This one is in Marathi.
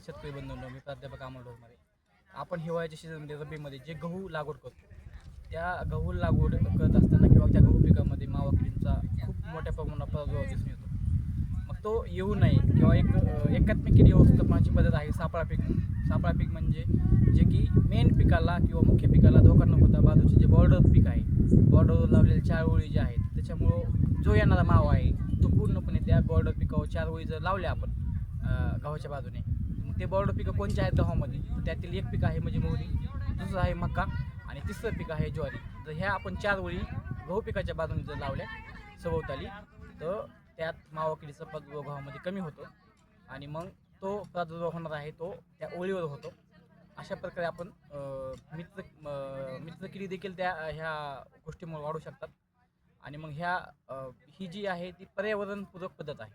शेतकरी बंधूंनो, मी प्राध्यापक अमोल डोरमारे. आपण हिवाळ्याच्या सीझनमध्ये रब्बीमध्ये जे गहू लागवड करतो, त्या गहू लागवड करत असताना किंवा त्या गहू पिकामध्ये मावा किडींचा खूप मोठ्या प्रमाणात प्रादुर्भाव दिसून येतो. मग तो येऊ नये किंवा एक एकात्मिक कीड व्यवस्थापनाची पद्धत आहे सापळा पीक म्हणून. सापळा पीक म्हणजे जे की मेन पिकाला किंवा मुख्य पिकाला धोका न होता बाजूचे जे बॉर्डर पीक आहे, बॉर्डरवर लावलेले 4 ओळी जे आहेत, त्याच्यामुळं जो येणारा मावा आहे तो पूर्णपणे त्या बॉर्डर पिकावर 4 ओळी जर लावल्या आपण गव्हाच्या बाजूने, मग ते बॉर्डर पिकं कोणते आहेत गव्हामध्ये, तर त्यातील एक पीक आहे म्हणजे मोहरी, दुसरं आहे मका आणि तिसरं पीक आहे ज्वारी. तर ह्या आपण 4 ओळी गहू पिकाच्या बाजूने जर लावल्या सभोवताली, तर त्यात मावा किडीचा प्रादुर्भाव गव्हामध्ये कमी होतो आणि मग तो प्रादुर्भाव होणार आहे तो त्या ओळीवर होतो. अशा प्रकारे आपण मित्र किडी देखील त्या ह्या गोष्टीमुळे वाढू शकतात आणि मग ही जी आहे ती पर्यावरणपूरक पद्धत आहे.